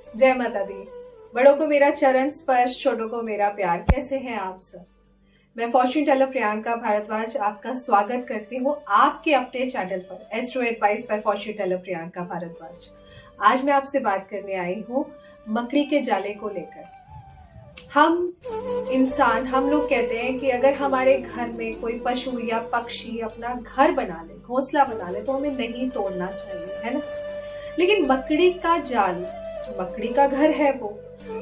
जय माता दी। बड़ों को मेरा चरण स्पर्श, छोटों को मेरा प्यार। कैसे हैं आप सब? मैं फॉर्च्यून टेलर प्रियंका भारद्वाज आपका स्वागत करती हूँ आपके अपने चैनल पर astro advice by fortune teller Priyanka Bhardwaj. आज मैं आपसे बात करने आई हूँ मकड़ी के जाले को लेकर। हम लोग कहते हैं कि अगर हमारे घर में कोई पशु या पक्षी अपना घर बना ले, घोंसला बना ले, तो हमें नहीं तोड़ना चाहिए, है ना। लेकिन मकड़ी का जाल, मकड़ी का घर है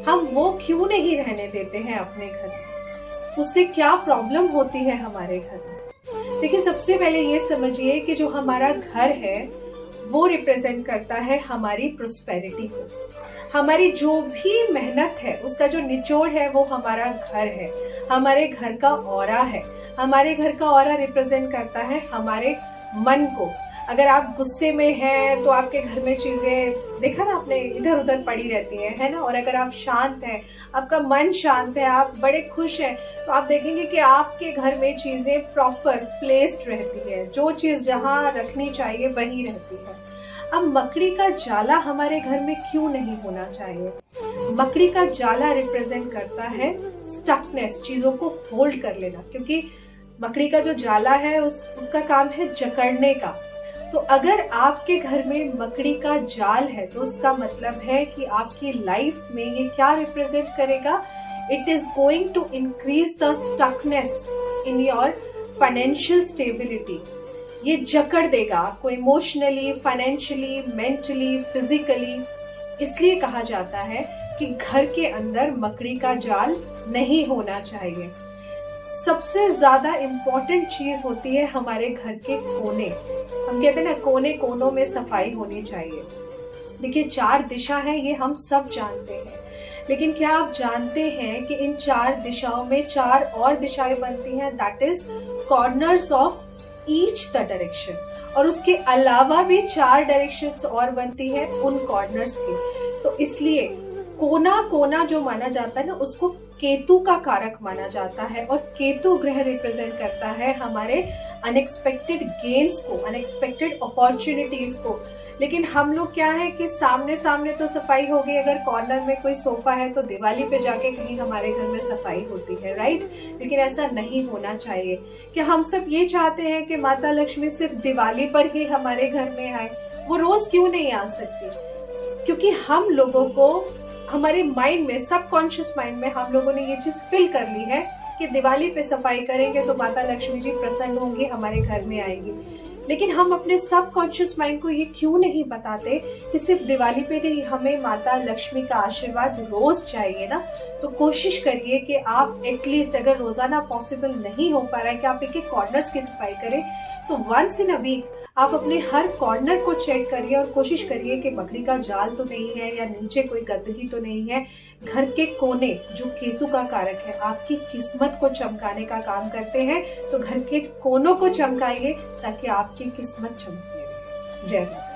हम वो क्यों नहीं रहने देते हैं अपने घर में? उससे क्या प्रॉब्लम होती है हमारे घर में? देखिए, सबसे पहले ये समझिए कि जो हमारा घर है वो रिप्रेजेंट करता है हमारी प्रोस्पेरिटी को। हमारी जो भी मेहनत है उसका जो निचोड़ है वो हमारा घर है, हमारे घर का ऑरा है। हमारे घर का ऑरा रिप्रेजेंट करता है हमारे मन को। अगर आप गुस्से में हैं तो आपके घर में चीजें, देखा ना आपने, इधर उधर पड़ी रहती हैं, है ना। और अगर आप शांत हैं, आपका मन शांत है, आप बड़े खुश हैं, तो आप देखेंगे कि आपके घर में चीजें प्रॉपर प्लेस्ड रहती है। जो चीज जहां रखनी चाहिए वही रहती है। अब मकड़ी का जाला हमारे घर में क्यों नहीं होना चाहिए? मकड़ी का जाला रिप्रेजेंट करता है स्टकनेस, चीजों को होल्ड कर लेना, क्योंकि मकड़ी का जो जाला है उसका काम है जकड़ने का। तो अगर आपके घर में मकड़ी का जाल है तो उसका मतलब है कि आपकी लाइफ में ये क्या रिप्रेजेंट करेगा? It is going to increase the stuckness in your financial stability. ये जकड़ देगा आपको इमोशनली, फाइनेंशियली, मेंटली, फिजिकली। इसलिए कहा जाता है कि घर के अंदर मकड़ी का जाल नहीं होना चाहिए। सबसे ज्यादा इम्पोर्टेंट चीज होती है हमारे घर के कोने। हम कहते हैं ना, कोने कोनों में सफाई होनी चाहिए। देखिए, 4 दिशा है, ये हम सब जानते हैं, लेकिन क्या आप जानते हैं कि इन 4 दिशाओं में 4 और दिशाएं बनती हैं? That is corners of each the direction. और उसके अलावा भी 4 डायरेक्शंस और बनती है उन कॉर्नर्स की। तो इसलिए कोना कोना जो माना जाता है ना, उसको केतु का कारक माना जाता है। और केतु ग्रह रिप्रेजेंट करता है हमारे अनएक्सपेक्टेड गेन्स को, अनएक्सपेक्टेड अपॉर्चुनिटीज को। लेकिन हम लोग क्या है कि सामने सामने तो सफाई हो गई, अगर कॉर्नर में कोई सोफा है तो दिवाली पे जाके कहीं हमारे घर में सफाई होती है, राइट। लेकिन ऐसा नहीं होना चाहिए। कि हम सब ये चाहते हैं कि माता लक्ष्मी सिर्फ दिवाली पर ही हमारे घर में आए? वो रोज क्यों नहीं आ सकती? क्योंकि हम लोगों को हमारे माइंड में, सबकॉन्शियस माइंड में हम लोगों ने ये चीज फिल कर ली है कि दिवाली पे सफाई करेंगे तो माता लक्ष्मी जी प्रसन्न होंगी, हमारे घर में आएंगी। लेकिन हम अपने सबकॉन्शियस माइंड को ये क्यों नहीं बताते कि सिर्फ दिवाली पे ही हमें माता लक्ष्मी का आशीर्वाद रोज चाहिए ना। तो कोशिश करिए कि आप एटलीस्ट, अगर रोजाना पॉसिबल नहीं हो पा रहा है कि आप एक कॉर्नर्स की सफाई करें, तो वंस इन अ वीक आप अपने हर कॉर्नर को चेक करिए और कोशिश करिए कि मकड़ी का जाल तो नहीं है या नीचे कोई गंदगी तो नहीं है। घर के कोने जो केतु का कारक है, आपकी किस्मत को चमकाने का काम करते हैं, तो घर के कोनों को चमकाइए ताकि आपकी किस्मत चमके। जय माता।